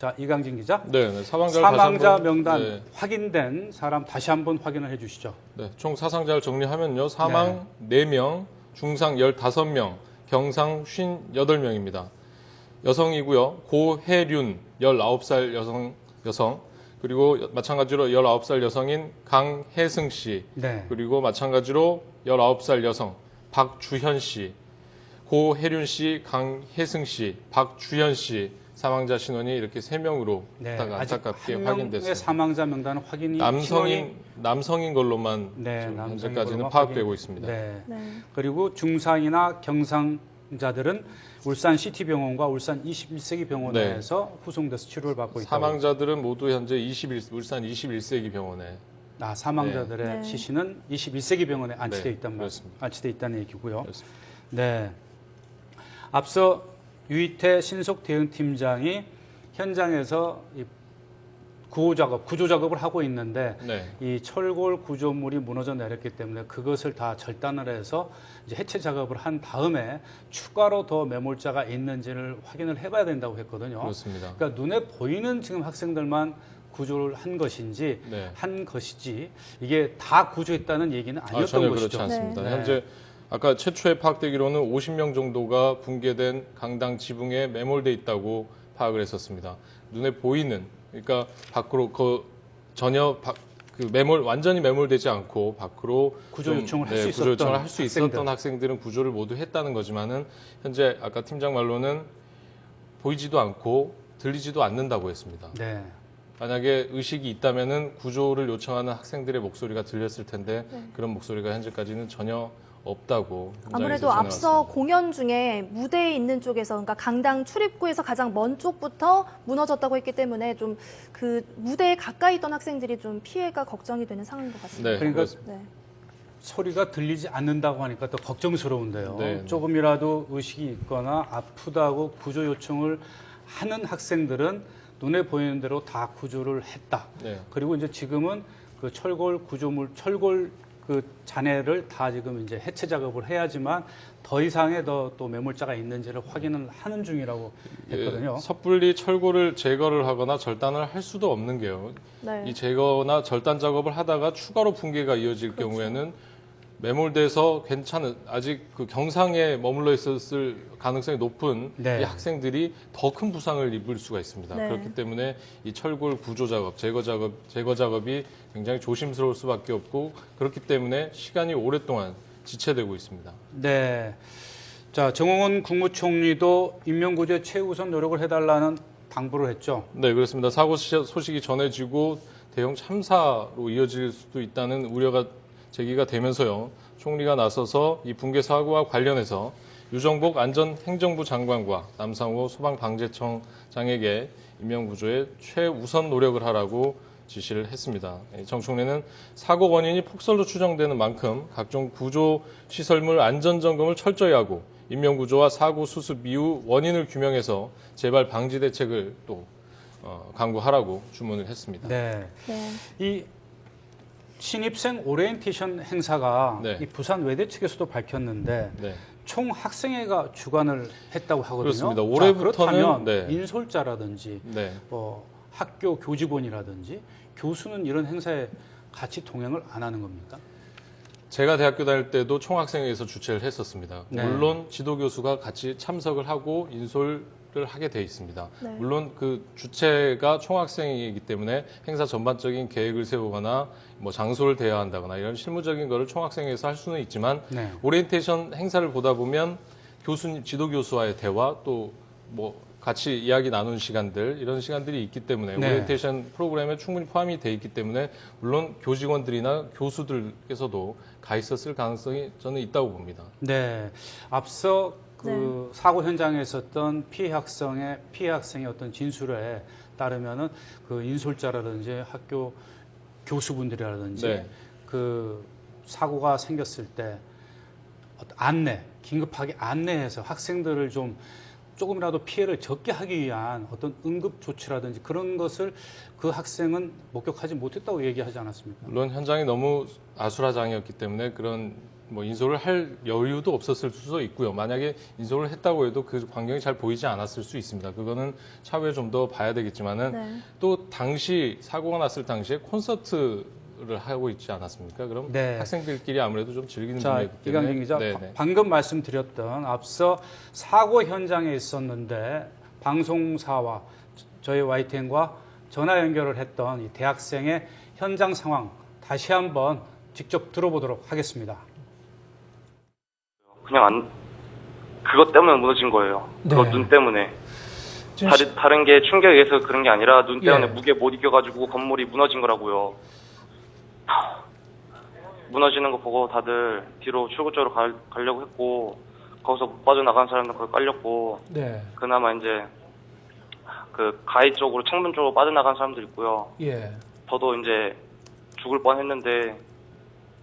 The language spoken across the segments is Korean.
자, 이강진 기자. 네, 사망자 명단 네. 확인된 사람 다시 한번 확인을 해주시죠. 네, 총 사상자를 정리하면요. 사망 4명, 중상 15명, 경상 58명입니다. 여성이고요. 고혜륜 19살 여성 그리고 마찬가지로 19살 여성인 강혜승 씨 네. 그리고 마찬가지로 19살 여성 박주현 씨, 고혜륜 씨, 강혜승 씨, 박주현 씨 사망자 신원이 이렇게 3명으로 네. 안타깝게 한 명의 확인됐습니다. 사망자 명단은 확인이 남성인 걸로만 네, 지금 남성인 현재까지는 걸로만 파악되고 확인. 있습니다. 네. 네. 그리고 중상이나 경상자들은 울산 시티병원과 울산 21세기 병원에서 후송돼서 치료를 받고 있다. 사망자들은 모두 현재 울산 21세기 병원에 사망자들의 네. 시신은 21세기 병원에 안치돼 네, 있단 그렇습니다. 안치돼 있다는 얘기고요. 그렇습니다. 네. 앞서 유이태 신속대응팀장이 현장에서 이 구조 작업을 하고 있는데 네. 이 철골 구조물이 무너져 내렸기 때문에 그것을 다 절단을 해서 이제 해체 작업을 한 다음에 추가로 더 매몰자가 있는지를 확인을 해봐야 된다고 했거든요. 그렇습니다. 그러니까 눈에 보이는 지금 학생들만 구조를 한 것인지 네. 한 것이지 이게 다 구조했다는 얘기는 아니었던 전혀 것이죠. 그렇지 않습니다. 네. 현재 아까 최초에 파악되기로는 50명 정도가 붕괴된 강당 지붕에 매몰돼 있다고 파악을 했었습니다. 눈에 보이는 그러니까 밖으로 전혀 완전히 매몰되지 않고 밖으로 구조 요청을 할 수 구조 요청을 있었던 할 수 학생들. 있었던 학생들은 구조를 모두 했다는 거지만은 현재 아까 팀장 말로는 보이지도 않고 들리지도 않는다고 했습니다. 네. 만약에 의식이 있다면은 구조를 요청하는 학생들의 목소리가 들렸을 텐데 네. 그런 목소리가 현재까지는 전혀 없다고 아무래도 현장에서 앞서 전해왔습니다. 공연 중에 무대에 있는 쪽에서, 그러니까 강당 출입구에서 가장 먼 쪽부터 무너졌다고 했기 때문에 좀 그 무대에 가까이 있던 학생들이 좀 피해가 걱정이 되는 상황인 것 같습니다. 네, 그러니까 그렇습니다. 네. 소리가 들리지 않는다고 하니까 더 걱정스러운데요. 네. 조금이라도 의식이 있거나 아프다고 구조 요청을 하는 학생들은 눈에 보이는 대로 다 구조를 했다. 네. 그리고 이제 지금은 그 철골 그 잔해를 다 지금 이제 해체 작업을 해야지만 더 이상의 또 매몰자가 있는지를 확인을 하는 중이라고 했거든요. 섣불리 철골을 제거를 하거나 절단을 할 수도 없는 게요. 네. 이 제거나 절단 작업을 하다가 추가로 붕괴가 이어질 그렇죠. 경우에는 매몰돼서 아직 그 경상에 머물러 있었을 가능성이 높은 네. 이 학생들이 더 큰 부상을 입을 수가 있습니다. 네. 그렇기 때문에 이 철골 구조 작업, 제거 작업이 굉장히 조심스러울 수밖에 없고 그렇기 때문에 시간이 오랫동안 지체되고 있습니다. 네. 자, 정홍원 국무총리도 인명구조에 최우선 노력을 해달라는 당부를 했죠. 네, 그렇습니다. 사고 소식이 전해지고 대형 참사로 이어질 수도 있다는 우려가 제기가 되면서요. 총리가 나서서 이 붕괴 사고와 관련해서 유정복 안전행정부 장관과 남상호 소방방재청장에게 인명구조에 최우선 노력을 하라고 지시를 했습니다. 정 총리는 사고 원인이 폭설로 추정되는 만큼 각종 구조 시설물 안전 점검을 철저히 하고 인명구조와 사고 수습 이후 원인을 규명해서 재발 방지 대책을 또 강구하라고 주문을 했습니다. 네. 네. 이 신입생 오리엔테이션 행사가 네. 이 부산 외대 측에서도 밝혔는데 네. 총 학생회가 주관을 했다고 하거든요. 그렇습니다. 자, 올해부터는 그렇다면 네. 인솔자라든지 네. 뭐 학교 교직원이라든지 교수는 이런 행사에 같이 동행을 안 하는 겁니까? 제가 대학교 다닐 때도 총학생회에서 주최를 했었습니다. 네. 물론 지도교수가 같이 참석을 하고 인솔을 하게 돼 있습니다. 네. 물론 그 주체가 총학생이기 때문에 행사 전반적인 계획을 세우거나 뭐 장소를 대여한다거나 이런 실무적인 거를 총학생회에서 할 수는 있지만 네. 오리엔테이션 행사를 보다 보면 지도교수와의 대화 또 뭐 같이 이야기 나누는 시간들 이런 시간들이 있기 때문에 네. 오리엔테이션 프로그램에 충분히 포함이 돼 있기 때문에 물론 교직원들이나 교수들께서도 가 있었을 가능성이 저는 있다고 봅니다. 네. 앞서 그 사고 현장에 있었던 피해 학생의 어떤 진술에 따르면은 그 인솔자라든지 학교 교수분들이라든지 네. 그 사고가 생겼을 때 어떤 긴급하게 안내해서 학생들을 조금이라도 피해를 적게 하기 위한 어떤 응급 조치라든지 그런 것을 그 학생은 목격하지 못했다고 얘기하지 않았습니까? 물론 현장이 너무 아수라장이었기 때문에 그런 뭐 인솔을 할 여유도 없었을 수도 있고요. 만약에 인솔을 했다고 해도 그 광경이 잘 보이지 않았을 수 있습니다. 그거는 차후에 좀 더 봐야 되겠지만은 네. 또 당시 사고가 났을 당시에 콘서트를 하고 있지 않았습니까? 그럼 네. 학생들끼리 아무래도 좀 즐기는 자, 분야이기 때문에 이강진 기자, 네네. 방금 말씀드렸던 앞서 사고 현장에 있었는데 방송사와 저희 YTN과 전화 연결을 했던 이 대학생의 현장 상황 다시 한번 직접 들어보도록 하겠습니다. 그냥 그것 때문에 무너진 거예요. 그거 네. 눈 때문에. 지금 다른 게 충격에 의해서 그런 게 아니라 눈 때문에 예. 무게 못 이겨가지고 건물이 무너진 거라고요. 무너지는 거 보고 다들 뒤로 출구 쪽으로 가려고 했고, 거기서 못 빠져나간 사람들 거기 깔렸고, 네. 그나마 이제 그 가해 쪽으로, 창문 쪽으로 빠져나간 사람들 있고요. 예. 저도 이제 죽을 뻔 했는데,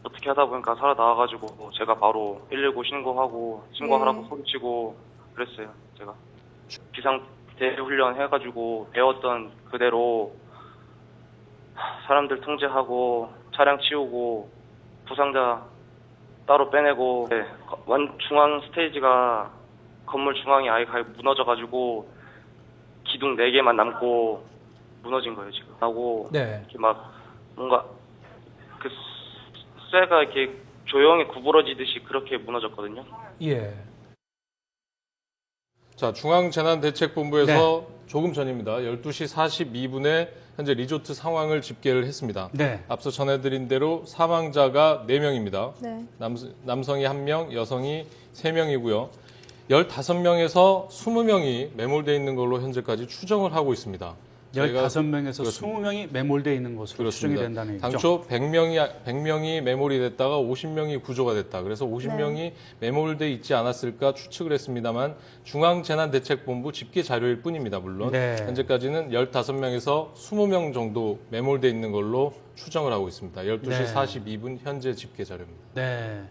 어떻게 하다 보니까 살아나와가지고 제가 바로 119 신고하라고 소리치고 그랬어요. 제가 비상대훈련 해가지고 배웠던 그대로 사람들 통제하고 차량 치우고 부상자 따로 빼내고, 네, 중앙 스테이지가 건물 중앙이 아예 무너져가지고 기둥 4개만 남고 무너진 거예요 지금. 하고 네. 이렇게 막 뭔가 그 쇠가 이렇게 조용히 구부러지듯이 그렇게 무너졌거든요. 예. 자, 중앙재난대책본부에서 조금 전입니다. 12시 42분에 현재 리조트 상황을 집계를 했습니다. 네. 앞서 전해드린 대로 사망자가 4명입니다. 네. 남성이 1명, 여성이 3명이고요. 15명에서 20명이 매몰되어 있는 걸로 현재까지 추정을 하고 있습니다. 저희가 15명에서 그렇습니다. 20명이 매몰되어 있는 것으로 추정이 그렇습니다. 된다는 얘기죠. 당초 100명이 매몰이 됐다가 50명이 구조가 됐다. 그래서 50명이 매몰되어 있지 않았을까 추측을 했습니다만 중앙재난대책본부 집계 자료일 뿐입니다. 물론 네. 현재까지는 15명에서 20명 정도 매몰되어 있는 걸로 추정을 하고 있습니다. 12시 네. 42분 현재 집계 자료입니다. 네.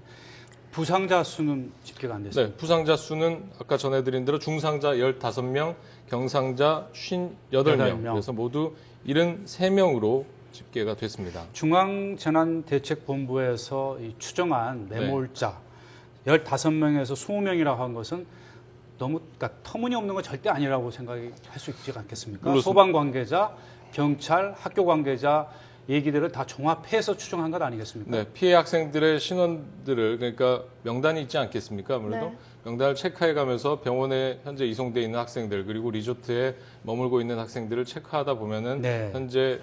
부상자 수는 집계가 안 됐습니다. 네, 부상자 수는 아까 전해드린 대로 중상자 15명, 경상자 58명, 그래서 모두 73명으로 집계가 됐습니다. 중앙재난대책본부에서 이 추정한 매몰자 15명에서 20명이라고 한 것은 너무 그러니까 터무니없는 건 절대 아니라고 생각할 수 있지 않겠습니까? 그렇습니다. 소방 관계자, 경찰, 학교 관계자 얘기들을 다 종합해서 추정한 것 아니겠습니까? 네, 피해 학생들의 신원들을 그러니까 명단이 있지 않겠습니까? 아무래도 네. 명단을 체크해가면서 병원에 현재 이송돼 있는 학생들 그리고 리조트에 머물고 있는 학생들을 체크하다 보면은 네. 현재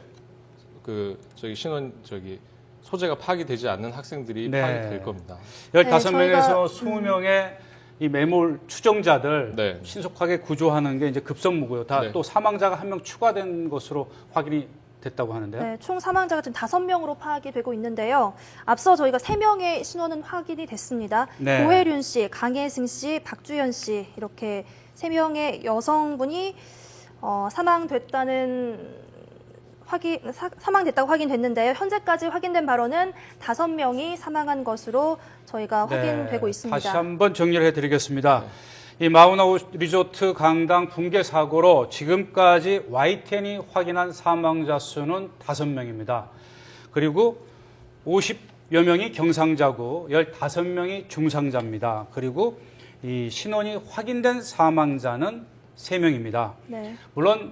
소재가 파악되지 않는 학생들이 네. 파악될 겁니다. 15명에서 20명의 이 매몰 추정자들 네. 신속하게 구조하는 게 이제 급선무고요. 다 네. 또 사망자가 1명 추가된 것으로 확인이 됐다고 하는데요. 네, 총 사망자가 지금 5명으로 파악이 되고 있는데요. 앞서 저희가 3명의 신원은 확인이 됐습니다. 네. 고혜륜 씨, 강혜승 씨, 박주연 씨 이렇게 3명의 여성분이 사망됐다고 확인됐는데요. 현재까지 확인된 바로는 5명이 사망한 것으로 저희가 확인되고 있습니다. 다시 한번 정리를 해드리겠습니다. 이 마우나 리조트 강당 붕괴 사고로 지금까지 YTN이 확인한 사망자 수는 5명입니다. 그리고 50여 명이 경상자고 15명이 중상자입니다. 그리고 이 신원이 확인된 사망자는 3명입니다. 네. 물론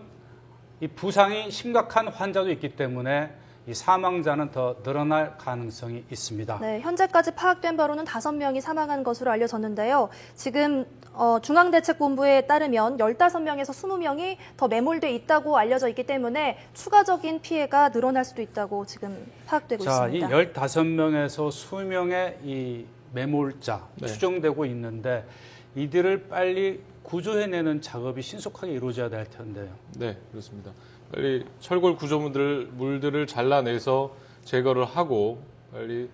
이 부상이 심각한 환자도 있기 때문에 이 사망자는 더 늘어날 가능성이 있습니다. 네, 현재까지 파악된 바로는 5명이 사망한 것으로 알려졌는데요. 지금 중앙대책본부에 따르면 15명에서 20명이 더 매몰돼 있다고 알려져 있기 때문에 추가적인 피해가 늘어날 수도 있다고 지금 파악되고 자, 이 있습니다. 15명에서 20명의 이 매몰자 네. 추정되고 있는데 이들을 빨리 구조해내는 작업이 신속하게 이루어져야 될 텐데요. 네, 그렇습니다. 빨리 철골 구조물들을 잘라내서 제거를 하고 빨리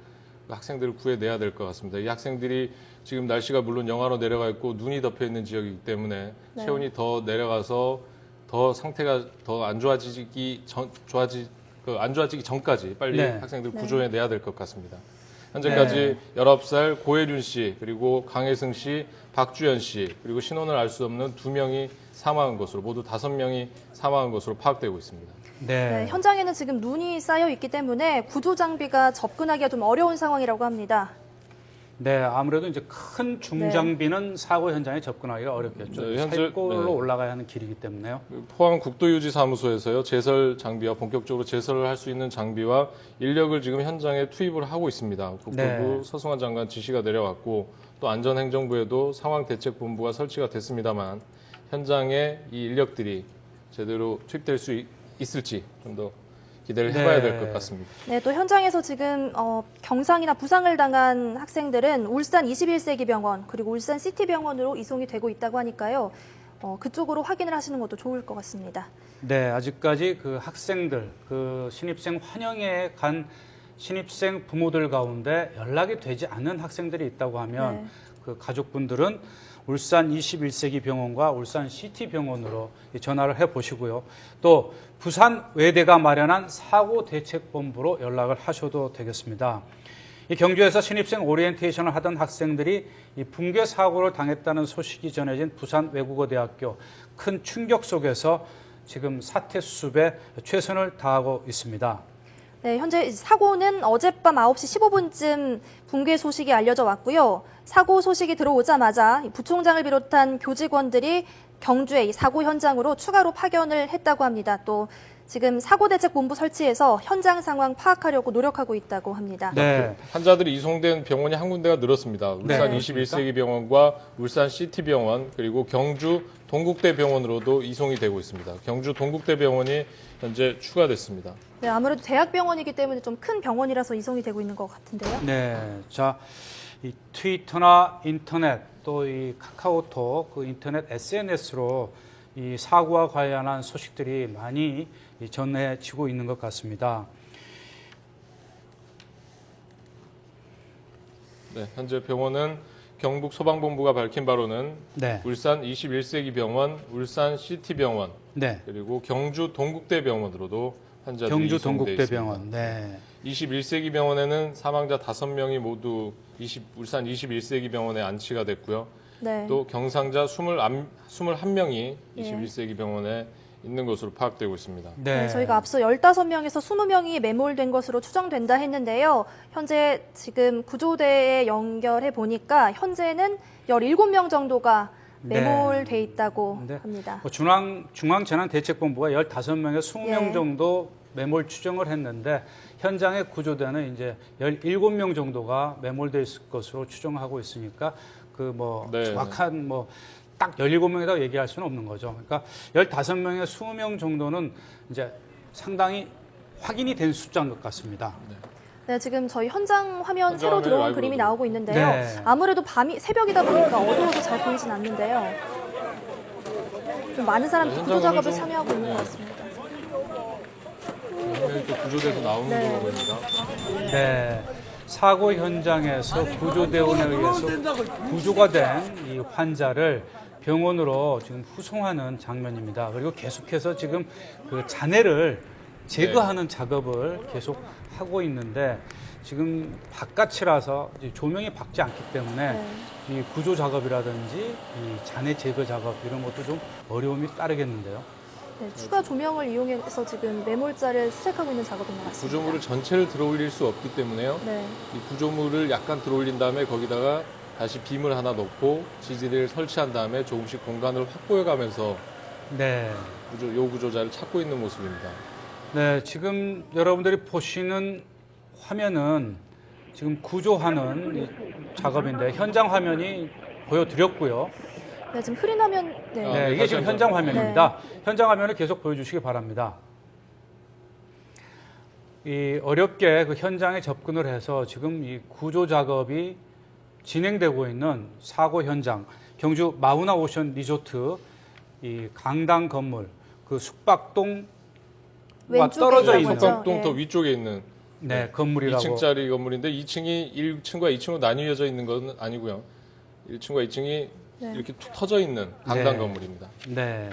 학생들을 구해내야 될 것 같습니다. 이 학생들이 지금 날씨가 물론 영하로 내려가 있고 눈이 덮여 있는 지역이기 때문에 네. 체온이 더 내려가서 더 상태가 더 안 좋아지기 전까지 빨리 네. 학생들 네. 구조해내야 될 것 같습니다. 현재까지 19살 고혜륜 씨, 그리고 강혜승 씨, 박주연 씨, 그리고 신원을 알 수 없는 2명이 사망한 것으로 모두 5명이 사망한 것으로 파악되고 있습니다. 네, 현장에는 지금 눈이 쌓여 있기 때문에 구조 장비가 접근하기가 좀 어려운 상황이라고 합니다. 네, 아무래도 이제 큰 중장비는 사고 현장에 접근하기가 어렵겠죠. 네, 현재- 살골로 네. 올라가야 하는 길이기 때문에요. 포항 국도유지사무소에서요 제설 장비와 본격적으로 제설을 할 수 있는 장비와 인력을 지금 현장에 투입을 하고 있습니다. 국토부 네. 서승환 장관 지시가 내려왔고 또 안전행정부에도 상황대책본부가 설치가 됐습니다만 현장에 이 인력들이 제대로 투입될 수 있을지 좀 더 기대를 해봐야 네. 될 것 같습니다. 네, 또 현장에서 지금 경상이나 부상을 당한 학생들은 울산 21세기 병원 그리고 울산 시티병원으로 이송이 되고 있다고 하니까요. 그쪽으로 확인을 하시는 것도 좋을 것 같습니다. 네, 아직까지 그 학생들, 그 신입생 환영회에 간 신입생 부모들 가운데 연락이 되지 않는 학생들이 있다고 하면 네. 그 가족분들은 울산 21세기 병원과 울산 시티병원으로 전화를 해 보시고요. 또 부산 외대가 마련한 사고대책본부로 연락을 하셔도 되겠습니다. 이 경주에서 신입생 오리엔테이션을 하던 학생들이 이 붕괴 사고를 당했다는 소식이 전해진 부산 외국어대학교 큰 충격 속에서 지금 사태 수습에 최선을 다하고 있습니다. 네, 현재 사고는 어젯밤 9시 15분쯤 붕괴 소식이 알려져 왔고요. 사고 소식이 들어오자마자 부총장을 비롯한 교직원들이 경주의 이 사고 현장으로 추가로 파견을 했다고 합니다. 또 지금 사고대책본부 설치해서 현장 상황 파악하려고 노력하고 있다고 합니다. 네. 환자들이 이송된 병원이 한 군데가 늘었습니다. 울산 네. 21세기 병원과 울산 시티병원 그리고 경주 동국대병원으로도 이송이 되고 있습니다. 경주 동국대병원이 현재 추가됐습니다. 네, 아무래도 대학병원이기 때문에 좀 큰 병원이라서 이송이 되고 있는 것 같은데요. 네. 자, 이 트위터나 인터넷 또 이 카카오톡 그 인터넷 SNS로 이 사고와 관련한 소식들이 많이 전해지고 있는 것 같습니다. 네, 현재 병원은 경북소방본부가 밝힌 바로는 네. 울산 21세기 병원, 울산 시티병원, 네. 그리고 경주 동국대병원으로도 환자들이 경주 이송돼 동국대병원. 있습니다. 네. 21세기 병원에는 사망자 5명이 모두 울산 21세기 병원에 안치가 됐고요. 네. 또 경상자 21명이 21세기 병원에 있는 것으로 파악되고 있습니다. 네, 저희가 앞서 15명에서 20명이 매몰된 것으로 추정된다 했는데요. 현재 지금 구조대에 연결해 보니까 현재는 17명 정도가 매몰돼 있다고 네. 합니다. 뭐 중앙재난대책본부가 15명에서 20명 예. 정도 매몰 추정을 했는데 현장의 구조대는 이제 17명 정도가 매몰돼 있을 것으로 추정하고 있으니까 그 뭐 네. 정확한 뭐 딱 17명이라고 얘기할 수는 없는 거죠. 그러니까 15명에서 20명 정도는 이제 상당히 확인이 된 숫자인 것 같습니다. 네, 지금 저희 현장 화면 현장 새로 화면에 들어온 라이브로 그림이 나오고 있는데요. 네. 아무래도 새벽이다 보니까 어두워서 잘 보이진 않는데요. 좀 많은 사람들이 네, 구조 현장은 작업을 좀- 참여하고 있는 것 같습니다. 분명히 또 구조대에서 나오는 네. 걸로 보입니다. 네. 사고 현장에서 구조대원에 의해서 구조가 된 이 환자를 병원으로 지금 후송하는 장면입니다. 그리고 계속해서 지금 그 잔해를 제거하는 작업을 계속 하고 있는데 지금 바깥이라서 이제 조명이 밝지 않기 때문에 네. 이 구조 작업이라든지 이 잔해 제거 작업 이런 것도 좀 어려움이 따르겠는데요. 네, 추가 조명을 이용해서 지금 매몰자를 수색하고 있는 작업인 것 같습니다. 구조물을 전체를 들어올릴 수 없기 때문에요. 네. 이 구조물을 약간 들어올린 다음에 거기다가 다시 빔을 하나 넣고 지지대를 설치한 다음에 조금씩 공간을 확보해가면서 네. 요 구조자를 찾고 있는 모습입니다. 네, 지금 여러분들이 보시는 화면은 지금 구조하는 이 작업인데 현장 화면이 보여드렸고요. 네, 지금 흐린 화면. 네. 아, 네, 이게 다시 지금 한번. 현장 화면입니다. 현장 화면을 계속 보여주시기 바랍니다. 이 어렵게 그 현장에 접근을 해서 지금 이 구조 작업이 진행되고 있는 사고 현장, 경주 마우나 오션 리조트 이 강당 건물, 그 숙박동과 왼쪽에 떨어져 있는 있는 거죠? 석박동 더 예. 위쪽에 있는 네, 건물이라고. 2층짜리 건물인데 2층이 1층과 2층으로 나뉘어져 있는 건 아니고요. 1층과 2층이 네. 이렇게 툭 터져 있는 강당 네. 건물입니다. 네.